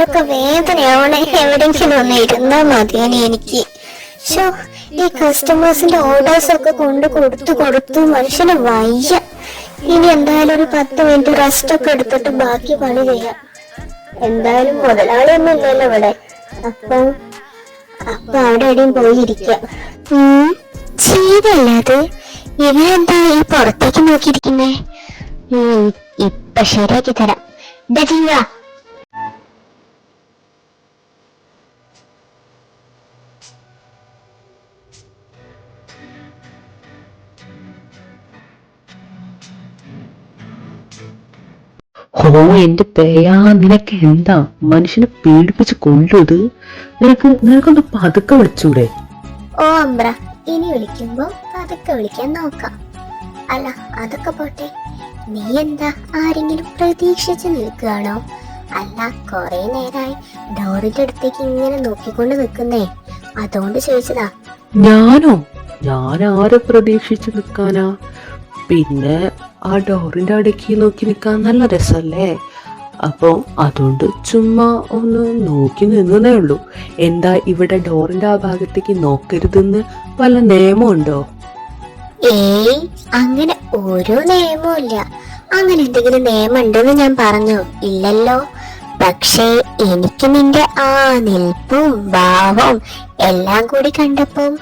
കാലൊക്കെ വേദനയാവണേ, എവിടെയെങ്കിലും ഒന്ന് ഇരുന്നാ മതിയാണ് എനിക്ക്. ഷോ, ഈ കസ്റ്റമേഴ്സിന്റെ ഓർഡേഴ്സ് ഒക്കെ കൊടുത്തു മനുഷ്യന് വയ്യ. ഇനി എന്തായാലും ഒരു 10 മിനിറ്റ് റെസ്റ്റ് ഒക്കെ എടുത്തിട്ട് ബാക്കി പണി ചെയ്യാം. എന്തായാലും മുതലാളിയൊന്നും ഇല്ലല്ലോ ഇവിടെ. അപ്പൊ അവിടെ എവിടെയും പോയിരിക്കാം. ചെയ്തല്ലാതെ ഇവരെന്താ ഈ പുറത്തേക്ക് നോക്കിയിരിക്കുന്നേ? ഇപ്പൊ ശരിയാക്കി തരാം. ജീവ, ഓ എന്റെ പേയാ, നിനക്ക് എന്താ മനുഷ്യനെ പേടിപ്പിച്ച് കൊല്ലത്? നിനക്കൊന്ന് പതുക്കെ വിളിച്ചൂടെ? ഓ അമ്പ്ര, ഇനി വിളിക്കുമ്പോ പതുക്കെ വിളിക്കാൻ നോക്കാം. അല്ല അതൊക്കെ പോട്ടെ, നീ എന്താ ആരെങ്കിലും പ്രതീക്ഷിച്ച് നിൽക്കുകയാണോ? അല്ല, കൊറേ നേരായി ഡോറിന്റെ അടുത്തേക്ക് ഇങ്ങനെ നോക്കിക്കൊണ്ട് നിൽക്കുന്നേ, അതുകൊണ്ട് ചോദിച്ചതാ. ഞാൻ ആരെ പ്രതീക്ഷിച്ച് നിൽക്കാനാ? പിന്നെ ആ ഡോറിന്റെ അടുക്കി നോക്കി നിൽക്കാൻ നല്ല രസല്ലേ? അപ്പൊ അതുകൊണ്ട് ചുമ്മാ ഒന്ന് നോക്കി നിന്നേ ഉള്ളൂ. എന്താ ഇവിടെ ഡോറിന്റെ ആ ഭാഗത്തേക്ക് നോക്കരുതെന്ന് വല്ല നിയമമുണ്ടോ? ഏയ്, അങ്ങനെ ഓരോ നിയമവും ഇല്ല. അങ്ങനെ എന്തെങ്കിലും നിയമം ഉണ്ടെന്ന് ഞാൻ പറഞ്ഞു ഇല്ലല്ലോ. പക്ഷേ എനിക്ക് നിന്റെ ആ നിൽപ്പും ഭാവവും എല്ലാം കൂടി കണ്ടപ്പം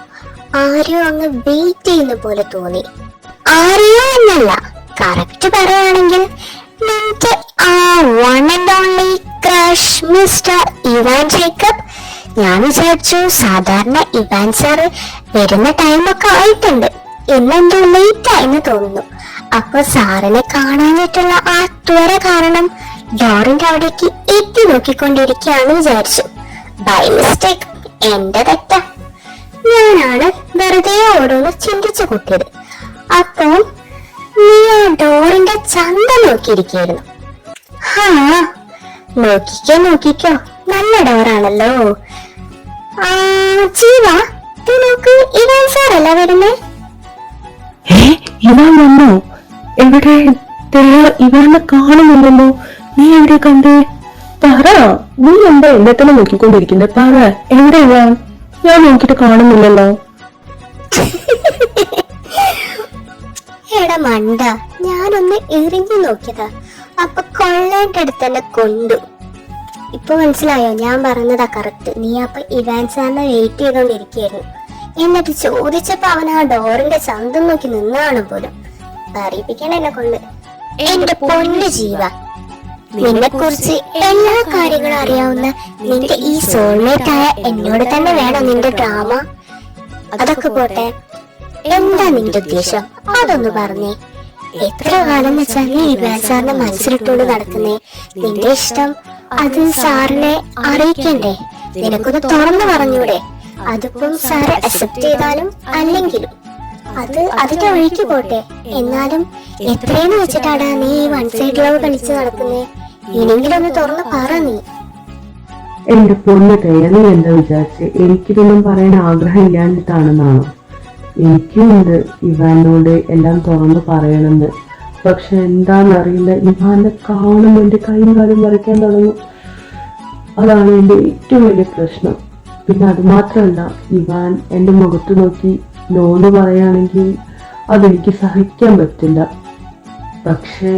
ആരെയോ അങ്ങ് വെയിറ്റ് ചെയ്യുന്ന പോലെ തോന്നി. ആരെയോ എന്നല്ല, കറക്റ്റ് പറയുകയാണെങ്കിൽ നിന്റെ ആ one and only crush mister Ivan Jacob. ഞാൻ വിചാരിച്ചു സാധാരണ ഇവാൻ സാറ് വരുന്ന ടൈമൊക്കെ ആയിട്ടുണ്ട്, ഇന്നെന്തോ ലേറ്റ് ആയെന്ന് തോന്നുന്നു. അപ്പൊ സാറിനെ കാണാനായിട്ടുള്ള ആ ത്വര കാരണം ഡോറിന്റെ അവിടേക്ക് എത്തി നോക്കിക്കൊണ്ടിരിക്കുകയാണെന്ന് വിചാരിച്ചു. ബൈ മിസ്റ്റേക്ക്, എന്റെ തെറ്റ. ഞാനാണ് വെറുതെ ഓരോന്ന് ചിന്തിച്ചു കൂട്ടിയത്. അപ്പൊ നീ ആ ഡോറിന്റെ ചന്ത നോക്കിയിരിക്കുന്നു. നോക്കിക്കോ, നല്ല ഡോറാണല്ലോ. ജീവ, നോക്ക്, ഇവാൻ സാറല്ല വരുന്നേ. ഇവാൻ വന്നോ? എവിടെ? ഇവനെ കാണുന്നില്ലല്ലോ. നീ എവിടെ കണ്ടേ? പറ, നീ എന്താ എന്നെ തന്നെ നോക്കിക്കൊണ്ടിരിക്കുന്നത്? പറ, എവിടെ ഇവാൻ? ഞാൻ നോക്കിട്ട് കാണുന്നില്ലല്ലോ. എടാ മണ്ട, ഞാനൊന്ന് എറിഞ്ഞു നോക്കിയതാ, അപ്പൊ കൊള്ളേണ്ട അടുത്ത് തന്നെ കൊണ്ടു. ഇപ്പൊ മനസ്സിലായോ ഞാൻ പറഞ്ഞതാ കറക്റ്റ്? നീ അപ്പൊ ഇവാൻ സാറിനെ വെയിറ്റ് ചെയ്തോണ്ടിരിക്കുകയായിരുന്നു. എന്നിട്ട് ചോദിച്ചപ്പോ അവൻ ആ ഡോറിന്റെ ചന്തം നോക്കി നിന്നാണ് പോലും. പറയിപ്പിക്കണ എന്നെ കൊണ്ട്. എന്റെ പൊന്നു ജീവ, നിന്നെ കുറിച്ച് എല്ലാ കാര്യങ്ങളും അറിയാവുന്ന നിന്റെ ഈ സോൾമേറ്റ് ആയ എന്നോട് തന്നെ വേണം നിന്റെ ഡ്രാമ. അതൊക്കെ പോട്ടെ, എന്താ നിന്റെ ഉദ്ദേശം? അതൊന്ന് പറഞ്ഞേ. എത്ര കാലം വെച്ചാൽ നീ ഇവാൻ സാറിനെ മനസ്സിലിട്ടുകൊണ്ട് നടക്കുന്നേ? നിന്റെ ഇഷ്ടം അത് സാറിനെ അറിയിക്കണ്ടേ? നിനക്കൊന്ന് തുറന്നു പറഞ്ഞൂടെ? അതിപ്പം സാറ് അക്സെപ്റ്റ് ചെയ്താലും അല്ലെങ്കിലും അത് അതിന്റെ വഴിക്ക് പോട്ടെ. എന്നാലും എത്രയെന്ന് വെച്ചിട്ടാടാ നീ വൺ സൈഡ് ലവ് കളിച്ച് നടക്കുന്നേ? ഇനിയെങ്കിലും ഒന്ന് തുറന്ന് പറ നീ. എന്റെ പൊണ്ണു കയ്യ, നീ എന്താ വിചാരിച്ച് എനിക്കിതൊന്നും പറയാൻ ആഗ്രഹം ഇല്ലാഞ്ഞിട്ടാണെന്നാണോ? എനിക്കുമുണ്ട് ഇവാനോട് എല്ലാം തുറന്ന് പറയണമെന്ന്. പക്ഷെ എന്താന്നറിയില്ല, ഇവാനെ കാണുമ്പോൾ എന്റെ കൈയും കാലും വരയ്ക്കാൻ തുടങ്ങും. അതാണ് എന്റെ ഏറ്റവും വലിയ പ്രശ്നം. പിന്നെ അത് മാത്രമല്ല, ഇവാൻ എന്റെ മുഖത്ത് നോക്കി നോന്ന് പറയുകയാണെങ്കിൽ അതെനിക്ക് സഹിക്കാൻ പറ്റില്ല. പക്ഷേ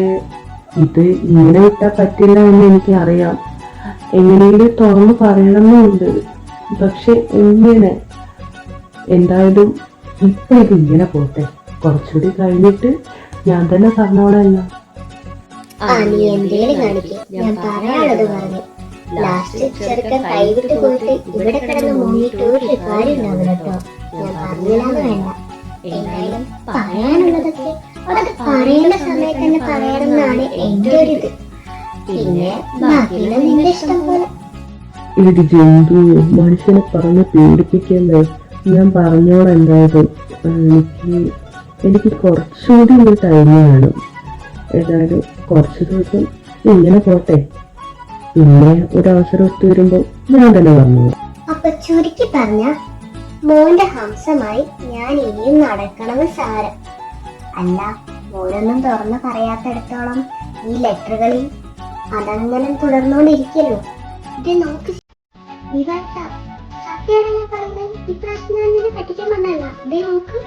ഇത് ഇങ്ങനെ വിട്ടാൽ പറ്റില്ല എന്ന് എനിക്ക് അറിയാം. എങ്ങനെയെങ്കിലും തുറന്ന് പറയണമെന്നുണ്ട്. പക്ഷെ എങ്ങനെ? എന്തായാലും ഇപ്പൊ ഇത് ഇങ്ങനെ പോട്ടെ. കുറച്ചുകൂടി കഴിഞ്ഞിട്ട് ഞാൻ തന്നെ പറഞ്ഞോളല്ല. ലാസ്റ്റ് ചെറുക്കൻ കൈവിട്ട് പോയിട്ട് ഇവിടെ കിടന്ന് മുങ്ങിയിട്ട് ഒരു കാര്യം ഉണ്ടാവില്ല കേട്ടോ. ഞാൻ പറഞ്ഞില്ലാന്ന് വേണ്ട. എന്തായാലും പറയാനുള്ളതൊക്കെ അത് പറയേണ്ട സമയത്ത് തന്നെ പറയണമെന്നാണ് എന്റെ ഒരു ഇത്. പിന്നെ ബാക്കിയുള്ള നിന്റെ ഇഷ്ടം പോലെ. ഇത് ജന്തു മനുഷ്യനെ പറഞ്ഞ് പേടിപ്പിക്കല്ലേ. ഞാൻ പറഞ്ഞോളാം. എന്തായാലും എനിക്ക് കുറച്ചുകൂടി ഒരു ടൈം വേണം. ഏതായാലും കുറച്ചു ദിവസം ഇങ്ങനെ പോട്ടെ. പിന്നെ ഒരവസരം ഒത്തു വരുമ്പോ ഞാൻ തന്നെ പറഞ്ഞു. അപ്പൊ ചുരുക്കി പറഞ്ഞ മോന്റെ ഹംസമായി ഞാൻ ഇനിയും നടക്കണമെന്ന് സാരം. അല്ല, മോനൊന്നും തുറന്നു പറയാത്തിടത്തോളം ഈ ലെറ്ററുകളിൽ അതങ്ങനെ തുടർന്നുകൊണ്ടിരിക്കല്ലോ. ഇത് നോക്ക് ഇവട്ട സത്യമാണ് ഞാൻ പറയുന്നത്. ഇപ്രാവശ്യം ഞാൻ നിന്നെ പറ്റിക്കാൻ വന്നല്ല. ഇതേ നോക്ക്.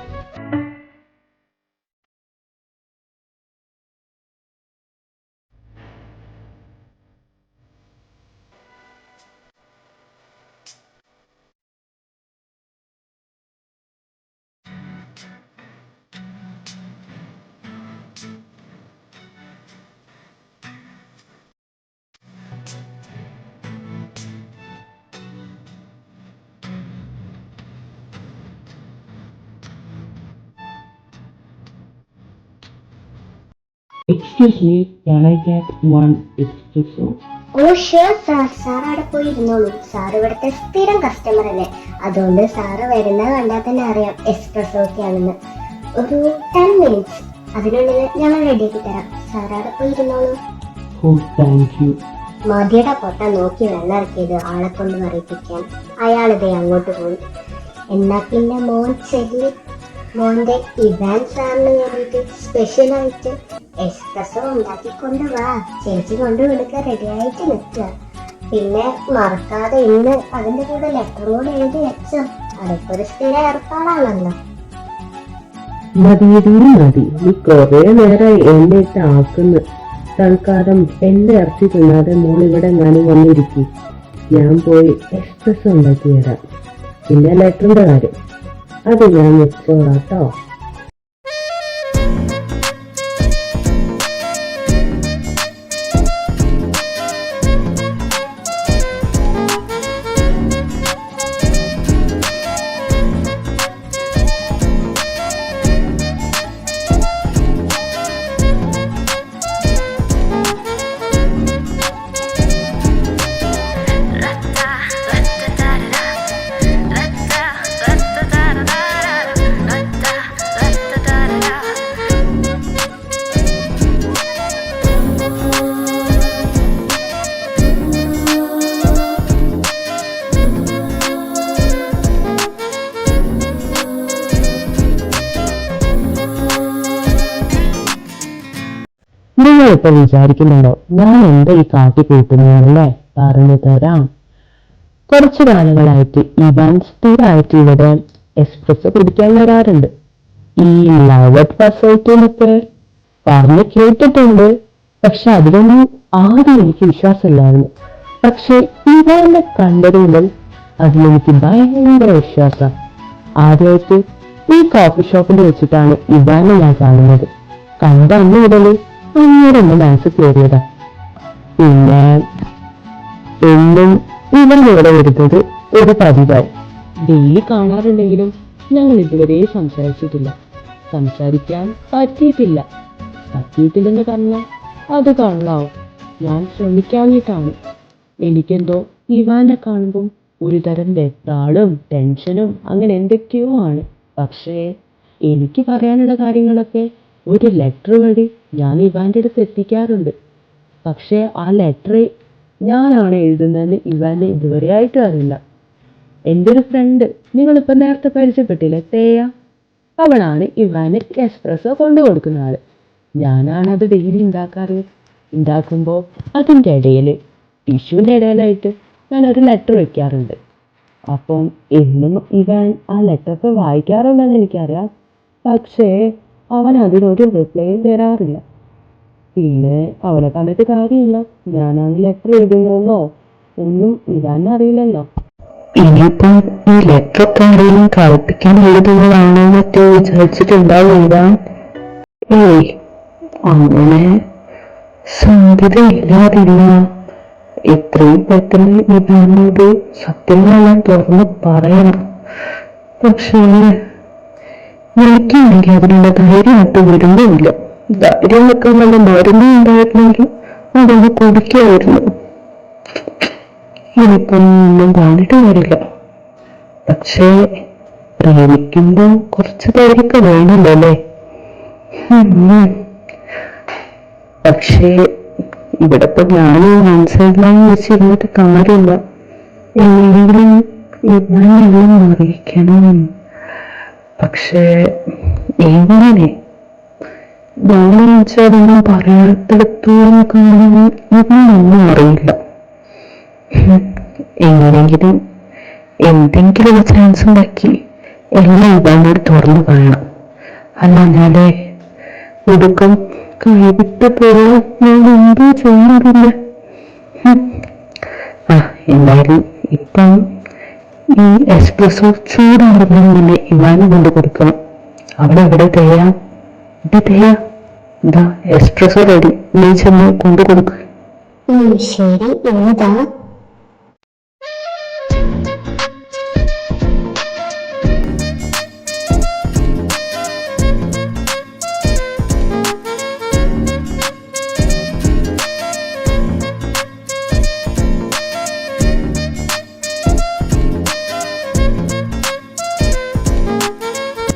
Excuse me, can I get one espresso? Oh sure sir. Sir അവിടെ പോയി ഇരുന്നോളൂ. സാർ ഇവിടുത്തെ സ്ഥിരം കസ്റ്റമർ അല്ലേ, അതുകൊണ്ട് സാറ് വരുന്നത് കണ്ടാൽ തന്നെ അറിയാം എക്സ്പ്രസ് ഒക്കെ ആണെന്ന്. ഒരു 10 minutes അതിനുള്ളിൽ ഞങ്ങൾ റെഡിയാക്കി തരാം. സാർ അവിടെ പോയി ഇരുന്നോളൂ. Oh, thank you. മതിയുടെ പൊട്ട നോക്കി വെള്ളമിറക്കിയത് ആളെ കൊണ്ട് പറയിപ്പിക്കാൻ. അയാളിതേ അങ്ങോട്ട് പോയി. എന്നാ പിന്നെ മോൻ ചെല്ലി മോന്റെ ഇവാൻ സാറിന് വേണ്ടിയിട്ട് സ്പെഷ്യലായിട്ട് എക്സ്പ്രസോ ഉണ്ടാക്കിക്കൊണ്ട് വാ. ചേച്ചി കൊണ്ട് വിളിക്കാൻ റെഡിയായിട്ട് നിൽക്കുക. പിന്നെ മറക്കാതെ ഇന്ന് അതിന്റെ കൂടെ ലെറ്റർ കൂടെ എഴുതി വെച്ചോ. അതൊക്കെ സ്ഥിര ഏർപ്പാടാണല്ലോ. മതി, നീ കൊറേ നേരമായി എന്നെ ഇട്ട് ആക്കുന്നു. തൽക്കാലം എന്റെ ഇറച്ചി തിന്നാതെ മോൾ ഇവിടെ ഞാനും വന്നിരിക്കും. ഞാൻ പോയി എക്സ്പ്രസ് ഉണ്ടാക്കി തരാം. പിന്നെ ലെറ്ററിന്റെ കാര്യം അത് ഞാൻ വെച്ചോളാട്ടോ. നിങ്ങളിപ്പോ വിചാരിക്കുന്നുണ്ടോ ഞാൻ എന്താ ഈ കാട്ടി കൂട്ടുന്നതല്ലേ? പറഞ്ഞു തരാം. കുറച്ചു കാലങ്ങളായിട്ട് ഇവാൻ സ്ഥിരമായിട്ട് ഇവിടെ എക്സ്പ്രസ് കുടിക്കാൻ വരാറുണ്ട്. ഈ ലവ് അറ്റ് ഫസ്റ്റ് സൈറ്റിലൊക്കെ പറഞ്ഞു കേട്ടിട്ടുണ്ട്. പക്ഷെ അതിലൊന്നും ആദ്യം എനിക്ക് വിശ്വാസമില്ലായിരുന്നു. പക്ഷെ ഇവാനെ കണ്ടത് മുതൽ അതിലെനിക്ക് ഭയങ്കര വിശ്വാസം. ആദ്യമായിട്ട് ഈ കോഫി ഷോപ്പിൽ വെച്ചിട്ടാണ് ഇവാനെ ഞാൻ കാണുന്നത്. കണ്ട അന്ന് മുതൽ അങ്ങനെ മനസ്സ് കയറിയതാ. പിന്നെ എന്നും ഇവിടെ വരുന്നത് ഒരു പതിവായി. ഡെയിലി കാണാറുണ്ടെങ്കിലും ഞങ്ങൾ ഇതുവരെ സംസാരിച്ചിട്ടില്ല. സംസാരിക്കാൻ പറ്റിയിട്ടില്ലെന്ന് പറഞ്ഞാൽ അത് കള്ളാവും. ഞാൻ ശ്രമിക്കാഞ്ഞിട്ടാണ്. എനിക്കെന്തോ ഇവാനെ കാണുമ്പോൾ ഒരു തരം വെപ്രാളും ടെൻഷനും അങ്ങനെ എന്തൊക്കെയോ ആണ്. പക്ഷേ എനിക്ക് പറയാനുള്ള കാര്യങ്ങളൊക്കെ ഒരു ലെറ്റർ വഴി ഞാൻ ഇവാൻ്റെ അടുത്ത് എത്തിക്കാറുണ്ട്. പക്ഷേ ആ ലെറ്റർ ഞാനാണ് എഴുതുന്നതെന്ന് ഇവാനെ ഇതുവരെ ആയിട്ടും അറിയില്ല. എൻ്റെ ഒരു ഫ്രണ്ട്, നിങ്ങളിപ്പോൾ നേരത്തെ പരിചയപ്പെട്ടില്ലേ, തേയ, അവളാണ് ഇവാന് എക്സ്പ്രസ്സോ കൊണ്ടു കൊടുക്കുന്ന ആള്. ഞാനാണത് ഡെയിലി ഉണ്ടാക്കാറ്. ഉണ്ടാക്കുമ്പോൾ അതിൻ്റെ ഇടയിൽ ടിഷ്യൂവിൻ്റെ ഇടയിലായിട്ട് ഞാനൊരു ലെറ്റർ വെക്കാറുണ്ട്. അപ്പം എന്നും ഇവാൻ ആ ലെറ്ററൊക്കെ വായിക്കാറുണ്ടെന്ന് എനിക്കറിയാം. പക്ഷേ അവൻ അതിനൊരു റിപ്ലൈയും തരാറില്ല. പിന്നെ അവനെ കണ്ടിട്ട് കാര്യമില്ല. ഞാനാണ് ലെറ്റർ എഴുതുന്നോ ഒന്നും ഇവാൻ അറിയില്ലല്ലോ. ഇനിയിപ്പം ഈ ലെറ്ററൊക്കെ ആരെങ്കിലും കളിപ്പിക്കാൻ എഴുതുന്നതാണോ മറ്റോ വിചാരിച്ചിട്ടുണ്ടാവും ഇവാൻ. ഏയ്, അങ്ങനെ സാധ്യതയില്ലാതില്ല. എത്രയും പെട്ടെന്ന് ഇവാനോട് സത്യങ്ങളെല്ലാം തുറന്ന് പറയണം. പക്ഷേ എനിക്കാണെങ്കിൽ അതിനുള്ള ധൈര്യം ഒട്ട് വരുന്നുമില്ല. ധൈര്യം വെക്കാൻ നല്ല മരുന്ന് ഉണ്ടായിരുന്നെങ്കിൽ അതൊന്ന് കുടിക്കായിരുന്നു. ഇനിയിപ്പം ഒന്നും പറഞ്ഞിട്ട് വരില്ല. പക്ഷേ പ്രേമിക്കുമ്പോൾ കുറച്ച് ധൈര്യമൊക്കെ വേണമല്ലോ അല്ലേ? പക്ഷേ ഇവിടെ ഇപ്പൊ ഞാനും മനസ്സിലായി വെച്ചിരുന്നിട്ട് കാര്യമില്ല. എങ്ങനെയെങ്കിലും ഇവനെല്ലാം അറിയിക്കണം. പക്ഷേ എങ്ങനെ? ഞാനെന്ന് വെച്ചാൽ അതൊന്നും പറയാത്തിടത്തോളം കാണുമ്പോൾ ഇതൊന്നും അറിയില്ല. എങ്ങനെയെങ്കിലും എന്തെങ്കിലും ഒരു ചാൻസ് ഉണ്ടാക്കി എല്ലാം ഇവാനോട് തുറന്നു പറയണം. അല്ലാതെ ഒടുക്കം കൈവിട്ട് പോയാൽ ഞാൻ എന്തോ ചെയ്യാറില്ല. എന്തായാലും ഇപ്പം ഈ എക്സ്പ്രസോ ചൂടാറുന്നതിന് മുന്നേ ഇവാന് കൊണ്ട് കൊടുക്കണം. അവിടെ എവിടെ തേയാ ഇതാ എക്സ്പ്രസോ റെഡി, നീ ചെന്ന് കൊണ്ടു കൊടുക്കുക. ശരി, എന്നതാ?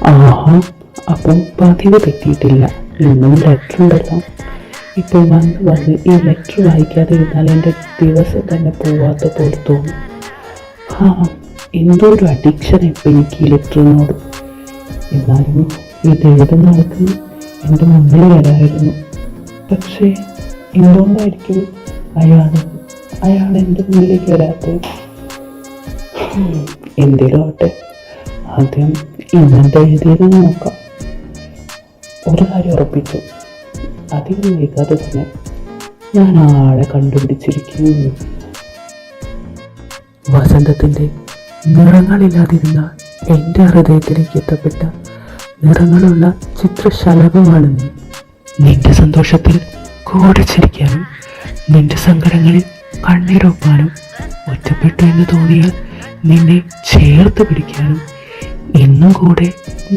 ആഹാ, അപ്പം പതിവ് തെറ്റിയിട്ടില്ല. ഇന്നും ലെറ്റർ ഉണ്ടല്ലോ. ഇപ്പോൾ വന്ന് ഈ ലെറ്റർ വായിക്കാതെ ഇരുന്നാൽ എൻ്റെ ദിവസം തന്നെ പോവാത്ത പോലെ തോന്നും. എന്തോ ഒരു അഡിക്ഷൻ ഇപ്പം എനിക്ക് ഈ ലെറ്ററിനോട്. എന്നാലും ഇത് എഴുതുന്ന ആൾക്ക് എൻ്റെ മുന്നിൽ വരായിരുന്നു. പക്ഷേ എന്തുകൊണ്ടായിരിക്കും അയാൾ എൻ്റെ മുന്നിലേക്ക് വരാത്തത്? എന്തേലും ആവട്ടെ, ആദ്യം ഇന്നത്തെ എഴുതിയത് നോക്കാം. ഒരു കാര്യം ഉറപ്പിച്ചു, അധികം വൈകാതെ തന്നെ ഞാൻ ആളെ കണ്ടുപിടിച്ചിരിക്കുന്നു. വസന്തത്തിൻ്റെ നിറങ്ങളില്ലാതിരുന്ന എൻ്റെ ഹൃദയത്തിലേക്ക് എത്തപ്പെട്ട നിറങ്ങളുള്ള ചിത്രശലഭമാണ് നീ. നിന്റെ സന്തോഷത്തിൽ കൂടെ ചിരിക്കാനും നിന്റെ സങ്കടങ്ങളിൽ കണ്ണീരൊപ്പാനും ഒറ്റപ്പെട്ടു എന്ന് തോന്നിയാൽ നിന്നെ ചേർത്ത് പിടിക്കാനും എന്നും കൂടെ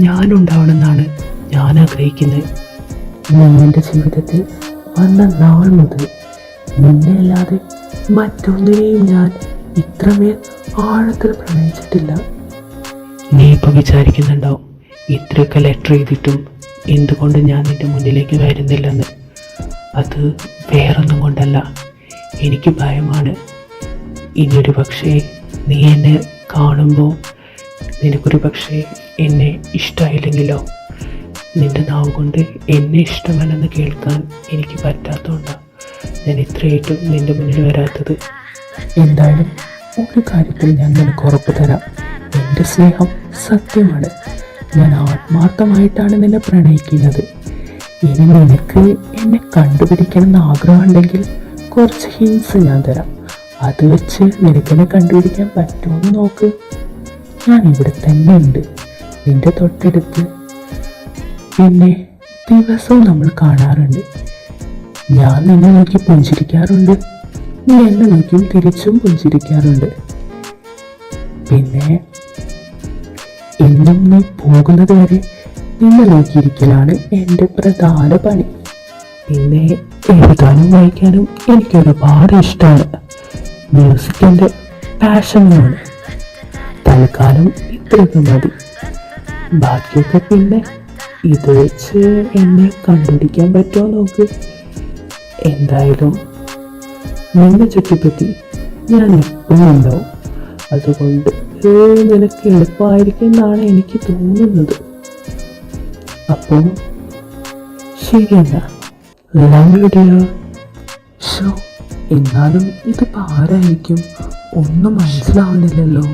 ഞാനുണ്ടാവണമെന്നാണ് ഞാൻ ആഗ്രഹിക്കുന്നത്. നീ എൻ്റെ ജീവിതത്തിൽ വന്ന നാൾ മുതൽ നിന്നെ അല്ലാതെ മറ്റൊന്നിനെയും ഞാൻ ഇത്രമേൽ ആഴത്തിൽ പ്രണയിച്ചിട്ടില്ല. നീ ഇപ്പോൾ വിചാരിക്കുന്നുണ്ടാവും, ഇത്രയൊക്കെ ലെറ്റർ എഴുതിയിട്ടും എന്തുകൊണ്ട് ഞാൻ നിന്റെ മുന്നിലേക്ക് വരുന്നില്ലെന്ന്. അത് വേറൊന്നും കൊണ്ടല്ല, എനിക്ക് ഭയമാണ്. ഇനിയൊരു പക്ഷേ നീ എന്നെ കാണുമ്പോൾ നിനക്കൊരു പക്ഷേ എന്നെ ഇഷ്ടമായില്ലെങ്കിലോ? നിന്റെ നാവ് കൊണ്ട് എന്നെ ഇഷ്ടമല്ലെന്ന് കേൾക്കാൻ എനിക്ക് പറ്റാത്തതുകൊണ്ടാണ് ഞാൻ ഇത്രയായിട്ടും നിന്റെ മുന്നിൽ വരാത്തത്. എന്തായാലും ഒരു കാര്യത്തിൽ ഞാൻ നിനക്ക് ഉറപ്പ് തരാം, എൻ്റെ സ്നേഹം സത്യമാണ്. ഞാൻ ആത്മാർത്ഥമായിട്ടാണ് നിന്നെ പ്രണയിക്കുന്നത്. ഇനി നിനക്ക് എന്നെ കണ്ടുപിടിക്കണമെന്ന് ആഗ്രഹമുണ്ടെങ്കിൽ കുറച്ച് ഹിൻസ് ഞാൻ തരാം. അത് വെച്ച് നിനക്കെന്നെ കണ്ടുപിടിക്കാൻ പറ്റുമെന്ന് നോക്ക്. ഞാൻ ഇവിടെ തന്നെ ഉണ്ട്, നിന്റെ തൊട്ടടുത്ത്. പിന്നെ ദിവസവും നമ്മൾ കാണാറുണ്ട്. ഞാൻ നിന്നെ നോക്കി പുഞ്ചിരിക്കാറുണ്ട്, നീ എന്നെ നോക്കിയും തിരിച്ചും പുഞ്ചിരിക്കാറുണ്ട്. പിന്നെ എന്നും നീ പോകുന്നത് വരെ നിന്നെ നോക്കിയിരിക്കലാണ് എൻ്റെ പ്രധാന പണി. പിന്നെ എഴുതാനും വായിക്കാനും എനിക്ക് ഒരുപാട് ഇഷ്ടമാണ്. മ്യൂസിക് എൻ്റെ പാഷനുമാണ്. തൽക്കാലം ഇത്രയൊക്കെ മതി. ബാക്കിയൊക്കെ പിന്നെ ഇത് വെച്ച് എന്നെ കണ്ടുപിടിക്കാൻ പറ്റുമോ നോക്ക്. എന്തായാലും നിന്നെ ചുറ്റിപ്പറ്റി ഞാൻ എപ്പോഴും ഉണ്ടാവും. അതുകൊണ്ട് നിനക്ക് എളുപ്പമായിരിക്കും എന്നാണ് എനിക്ക് തോന്നുന്നത്. അപ്പോൾ ശരിയല്ല, ലവ് യു ഡിയർ. ഷോ, എന്നാലും ഇതിപ്പോൾ ആരായിരിക്കും? ഒന്നും മനസ്സിലാവുന്നില്ലല്ലോ.